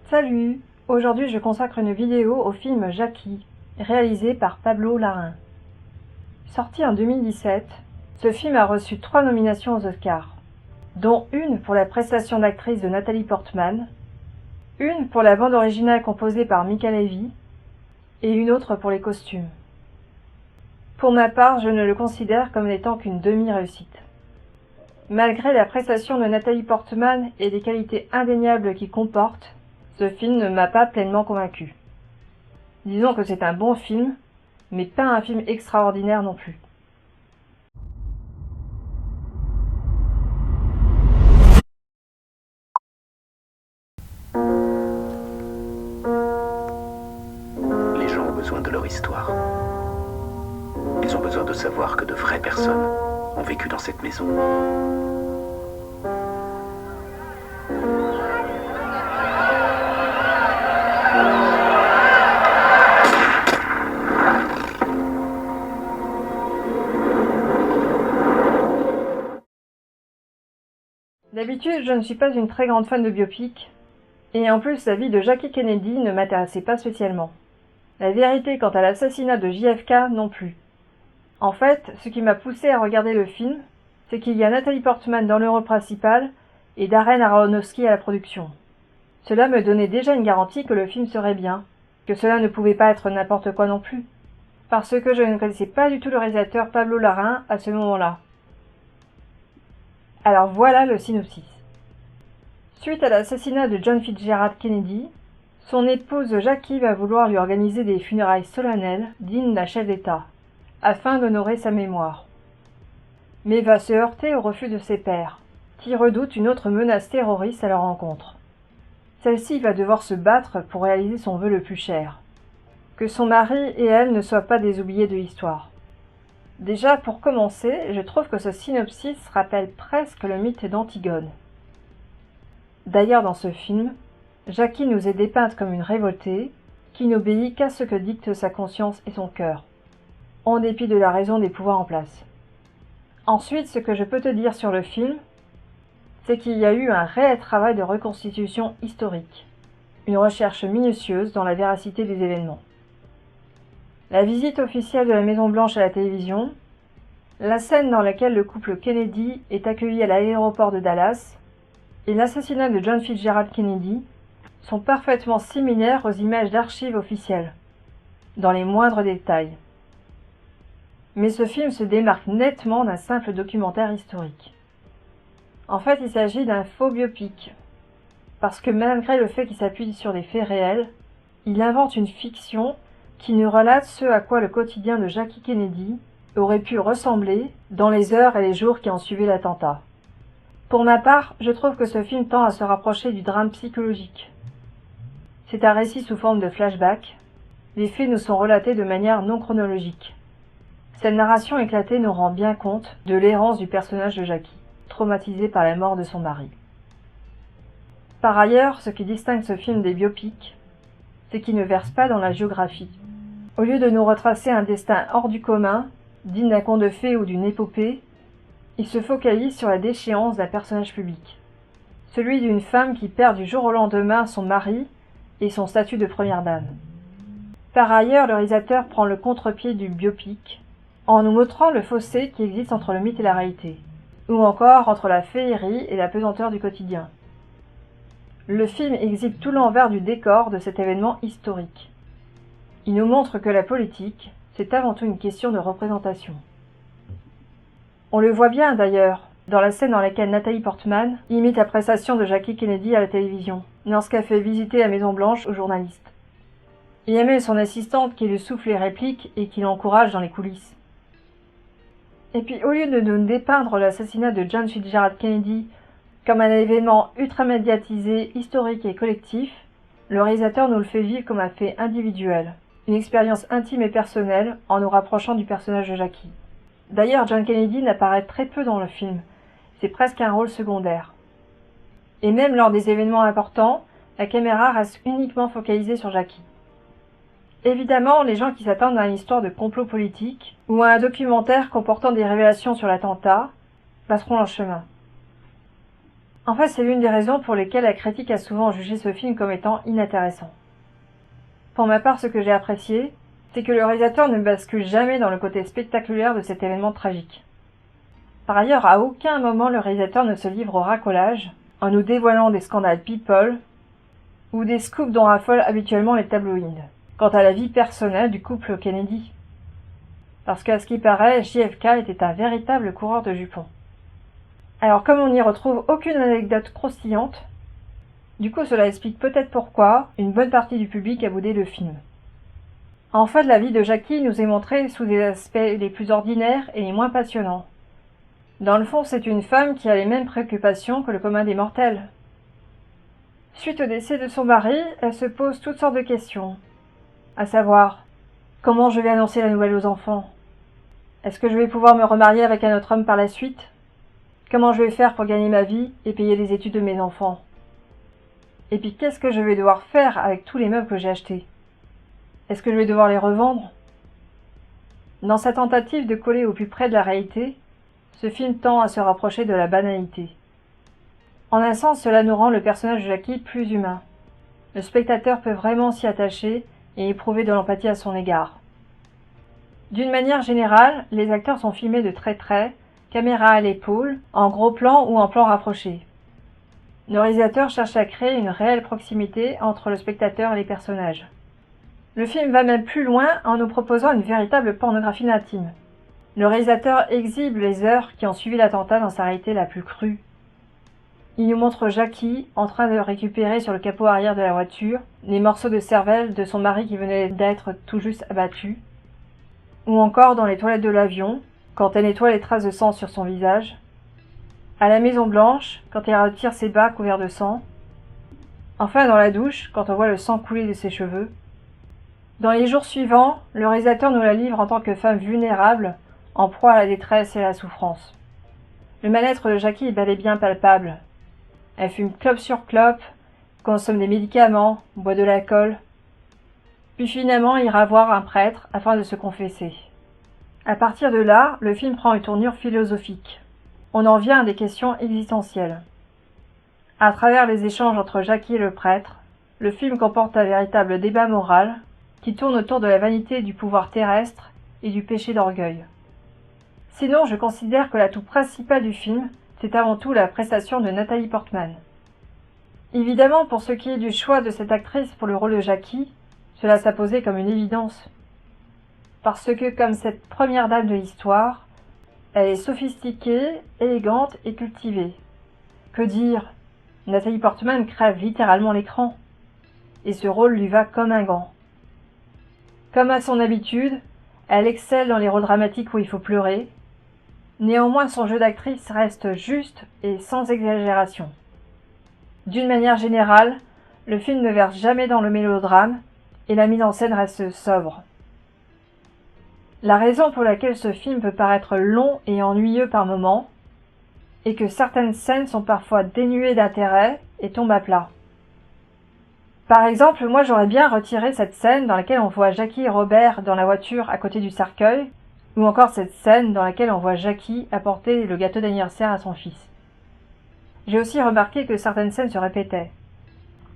Salut! Aujourd'hui je consacre une vidéo au film Jackie, réalisé par Pablo Larraín. Sorti en 2017, ce film a reçu 3 nominations aux Oscars, dont une pour la prestation d'actrice de Nathalie Portman, une pour la bande originale composée par Mika Levi, et une autre pour les costumes. Pour ma part, je ne le considère comme n'étant qu'une demi-réussite. Malgré la prestation de Nathalie Portman et les qualités indéniables qu'il comporte, ce film ne m'a pas pleinement convaincu. Disons que c'est un bon film, mais pas un film extraordinaire non plus. Les gens ont besoin de leur histoire. Ils ont besoin de savoir que de vraies personnes ont vécu dans cette maison. D'habitude, je ne suis pas une très grande fan de biopic, et en plus la vie de Jackie Kennedy ne m'intéressait pas spécialement. La vérité quant à l'assassinat de JFK non plus. En fait, ce qui m'a poussé à regarder le film, c'est qu'il y a Nathalie Portman dans le rôle principal et Darren Aronofsky à la production. Cela me donnait déjà une garantie que le film serait bien, que cela ne pouvait pas être n'importe quoi non plus, parce que je ne connaissais pas du tout le réalisateur Pablo Larraín à ce moment-là. Alors voilà le synopsis. Suite à l'assassinat de John Fitzgerald Kennedy, son épouse Jackie va vouloir lui organiser des funérailles solennelles dignes d'un chef d'État, afin d'honorer sa mémoire. Mais va se heurter au refus de ses pairs, qui redoutent une autre menace terroriste à leur rencontre. Celle-ci va devoir se battre pour réaliser son vœu le plus cher, que son mari et elle ne soient pas des oubliés de l'histoire. Déjà, pour commencer, je trouve que ce synopsis rappelle presque le mythe d'Antigone. D'ailleurs, dans ce film, Jackie nous est dépeinte comme une révoltée, qui n'obéit qu'à ce que dictent sa conscience et son cœur, en dépit de la raison des pouvoirs en place. Ensuite, ce que je peux te dire sur le film, c'est qu'il y a eu un réel travail de reconstitution historique, une recherche minutieuse dans la véracité des événements. La visite officielle de la Maison-Blanche à la télévision, la scène dans laquelle le couple Kennedy est accueilli à l'aéroport de Dallas et l'assassinat de John Fitzgerald Kennedy sont parfaitement similaires aux images d'archives officielles, dans les moindres détails. Mais ce film se démarque nettement d'un simple documentaire historique. En fait, il s'agit d'un faux biopic, parce que malgré le fait qu'il s'appuie sur des faits réels, il invente une fiction qui nous relate ce à quoi le quotidien de Jackie Kennedy aurait pu ressembler dans les heures et les jours qui ont suivi l'attentat. Pour ma part, je trouve que ce film tend à se rapprocher du drame psychologique. C'est un récit sous forme de flashback. Les faits nous sont relatés de manière non chronologique. Cette narration éclatée nous rend bien compte de l'errance du personnage de Jackie, traumatisé par la mort de son mari. Par ailleurs, ce qui distingue ce film des biopics, c'est qu'il ne verse pas dans la géographie. Au lieu de nous retracer un destin hors du commun, digne d'un conte de fées ou d'une épopée, il se focalise sur la déchéance d'un personnage public, celui d'une femme qui perd du jour au lendemain son mari et son statut de première dame. Par ailleurs, le réalisateur prend le contre-pied du biopic en nous montrant le fossé qui existe entre le mythe et la réalité, ou encore entre la féerie et la pesanteur du quotidien. Le film exhibe tout l'envers du décor de cet événement historique. Il nous montre que la politique, c'est avant tout une question de représentation. On le voit bien d'ailleurs, dans la scène dans laquelle Nathalie Portman imite la prestation de Jackie Kennedy à la télévision, lorsqu'elle fait visiter la Maison-Blanche aux journalistes. Il y a même son assistante qui lui souffle les répliques et qui l'encourage dans les coulisses. Et puis au lieu de nous dépeindre l'assassinat de John Fitzgerald Kennedy comme un événement ultra-médiatisé, historique et collectif, le réalisateur nous le fait vivre comme un fait individuel, une expérience intime et personnelle en nous rapprochant du personnage de Jackie. D'ailleurs, John Kennedy n'apparaît très peu dans le film, c'est presque un rôle secondaire. Et même lors des événements importants, la caméra reste uniquement focalisée sur Jackie. Évidemment, les gens qui s'attendent à une histoire de complot politique ou à un documentaire comportant des révélations sur l'attentat passeront leur chemin. En fait, c'est l'une des raisons pour lesquelles la critique a souvent jugé ce film comme étant inintéressant. Pour ma part, ce que j'ai apprécié, c'est que le réalisateur ne bascule jamais dans le côté spectaculaire de cet événement tragique. Par ailleurs, à aucun moment le réalisateur ne se livre au racolage, en nous dévoilant des scandales people, ou des scoops dont raffolent habituellement les tabloïds, quant à la vie personnelle du couple Kennedy. Parce qu'à ce qui paraît, JFK était un véritable coureur de jupons. Alors comme on n'y retrouve aucune anecdote croustillante, du coup cela explique peut-être pourquoi une bonne partie du public a boudé le film. En fait, la vie de Jackie nous est montrée sous des aspects les plus ordinaires et les moins passionnants. Dans le fond, c'est une femme qui a les mêmes préoccupations que le commun des mortels. Suite au décès de son mari, elle se pose toutes sortes de questions. À savoir, comment je vais annoncer la nouvelle aux enfants? Est-ce que je vais pouvoir me remarier avec un autre homme par la suite? Comment je vais faire pour gagner ma vie et payer les études de mes enfants? Et puis qu'est-ce que je vais devoir faire avec tous les meubles que j'ai achetés? Est-ce que je vais devoir les revendre? Dans sa tentative de coller au plus près de la réalité, ce film tend à se rapprocher de la banalité. En un sens, cela nous rend le personnage de Jackie plus humain. Le spectateur peut vraiment s'y attacher et éprouver de l'empathie à son égard. D'une manière générale, les acteurs sont filmés de très près, caméra à l'épaule, en gros plan ou en plan rapproché. Le réalisateur cherche à créer une réelle proximité entre le spectateur et les personnages. Le film va même plus loin en nous proposant une véritable pornographie intime. Le réalisateur exhibe les heures qui ont suivi l'attentat dans sa réalité la plus crue. Il nous montre Jackie en train de récupérer sur le capot arrière de la voiture les morceaux de cervelle de son mari qui venait d'être tout juste abattu, ou encore dans les toilettes de l'avion, quand elle nettoie les traces de sang sur son visage, à la Maison Blanche, quand elle retire ses bas couverts de sang, enfin dans la douche, quand on voit le sang couler de ses cheveux. Dans les jours suivants, le réalisateur nous la livre en tant que femme vulnérable, en proie à la détresse et à la souffrance. Le mal-être de Jackie est bel et bien palpable. Elle fume clope sur clope, consomme des médicaments, boit de l'alcool, puis finalement ira voir un prêtre afin de se confesser. À partir de là, le film prend une tournure philosophique. On en vient à des questions existentielles. À travers les échanges entre Jackie et le prêtre, le film comporte un véritable débat moral qui tourne autour de la vanité du pouvoir terrestre et du péché d'orgueil. Sinon, je considère que l'atout principal du film, c'est avant tout la prestation de Nathalie Portman. Évidemment, pour ce qui est du choix de cette actrice pour le rôle de Jackie, cela s'imposait comme une évidence. Parce que, comme cette première dame de l'histoire, elle est sophistiquée, élégante et cultivée. Que dire? Nathalie Portman crève littéralement l'écran. Et ce rôle lui va comme un gant. Comme à son habitude, elle excelle dans les rôles dramatiques où il faut pleurer. Néanmoins, son jeu d'actrice reste juste et sans exagération. D'une manière générale, le film ne verse jamais dans le mélodrame et la mise en scène reste sobre. La raison pour laquelle ce film peut paraître long et ennuyeux par moments est que certaines scènes sont parfois dénuées d'intérêt et tombent à plat. Par exemple, moi j'aurais bien retiré cette scène dans laquelle on voit Jackie et Robert dans la voiture à côté du cercueil, ou encore cette scène dans laquelle on voit Jackie apporter le gâteau d'anniversaire à son fils. J'ai aussi remarqué que certaines scènes se répétaient.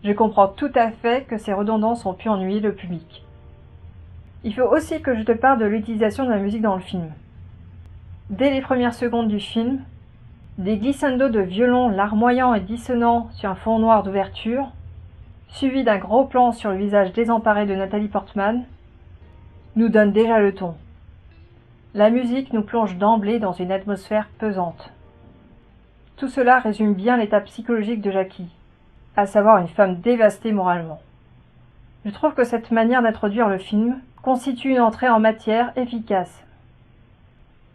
Je comprends tout à fait que ces redondances ont pu ennuyer le public. Il faut aussi que je te parle de l'utilisation de la musique dans le film. Dès les premières secondes du film, des glissandos de violon larmoyants et dissonants sur un fond noir d'ouverture, suivi d'un gros plan sur le visage désemparé de Nathalie Portman, nous donne déjà le ton. La musique nous plonge d'emblée dans une atmosphère pesante. Tout cela résume bien l'état psychologique de Jackie, à savoir une femme dévastée moralement. Je trouve que cette manière d'introduire le film constitue une entrée en matière efficace.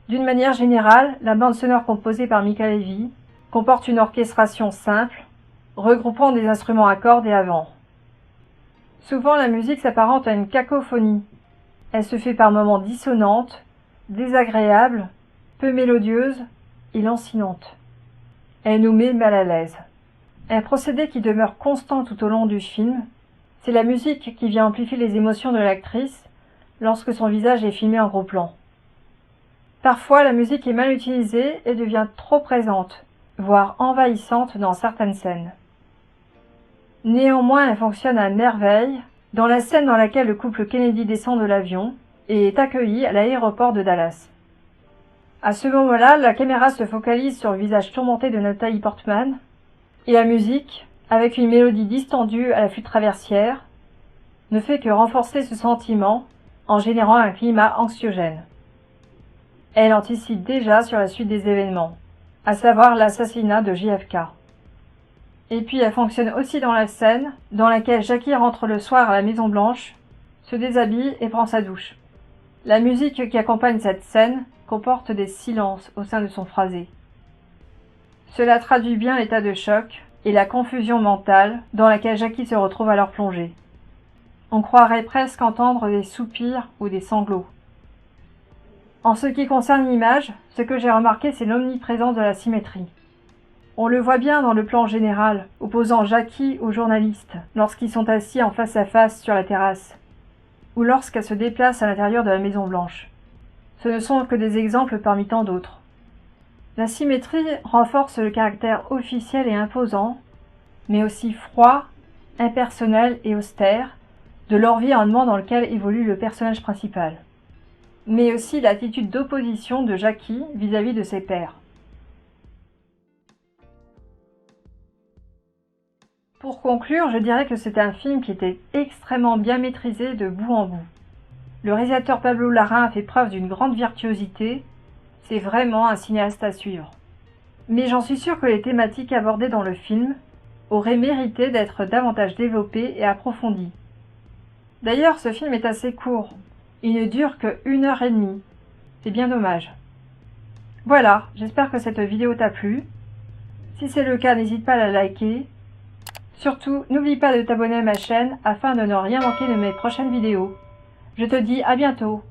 D'une manière générale, la bande sonore composée par Mica Levi comporte une orchestration simple, regroupant des instruments à cordes et à vent. Souvent, la musique s'apparente à une cacophonie. Elle se fait par moments dissonante, désagréable, peu mélodieuse et lancinante. Elle nous met mal à l'aise. Un procédé qui demeure constant tout au long du film, c'est la musique qui vient amplifier les émotions de l'actrice lorsque son visage est filmé en gros plan. Parfois, la musique est mal utilisée et devient trop présente, voire envahissante dans certaines scènes. Néanmoins, elle fonctionne à merveille dans la scène dans laquelle le couple Kennedy descend de l'avion et est accueilli à l'aéroport de Dallas. À ce moment-là, la caméra se focalise sur le visage tourmenté de Natalie Portman et la musique, avec une mélodie distendue à la flûte traversière, ne fait que renforcer ce sentiment en générant un climat anxiogène. Elle anticipe déjà sur la suite des événements, à savoir l'assassinat de JFK. Et puis elle fonctionne aussi dans la scène dans laquelle Jackie rentre le soir à la Maison Blanche, se déshabille et prend sa douche. La musique qui accompagne cette scène comporte des silences au sein de son phrasé. Cela traduit bien l'état de choc et la confusion mentale dans laquelle Jackie se retrouve alors plongée. On croirait presque entendre des soupirs ou des sanglots. En ce qui concerne l'image, ce que j'ai remarqué, c'est l'omniprésence de la symétrie. On le voit bien dans le plan général, opposant Jackie aux journalistes, lorsqu'ils sont assis en face à face sur la terrasse, ou lorsqu'elle se déplace à l'intérieur de la Maison Blanche. Ce ne sont que des exemples parmi tant d'autres. La symétrie renforce le caractère officiel et imposant, mais aussi froid, impersonnel et austère, de l'environnement dans lequel évolue le personnage principal, mais aussi l'attitude d'opposition de Jackie vis-à-vis de ses pairs. Pour conclure, je dirais que c'est un film qui était extrêmement bien maîtrisé de bout en bout. Le réalisateur Pablo Larraín a fait preuve d'une grande virtuosité, c'est vraiment un cinéaste à suivre. Mais j'en suis sûre que les thématiques abordées dans le film auraient mérité d'être davantage développées et approfondies. D'ailleurs, ce film est assez court, il ne dure que 1h30, c'est bien dommage. Voilà, j'espère que cette vidéo t'a plu. Si c'est le cas, n'hésite pas à la liker. Surtout, n'oublie pas de t'abonner à ma chaîne afin de ne rien manquer de mes prochaines vidéos. Je te dis à bientôt.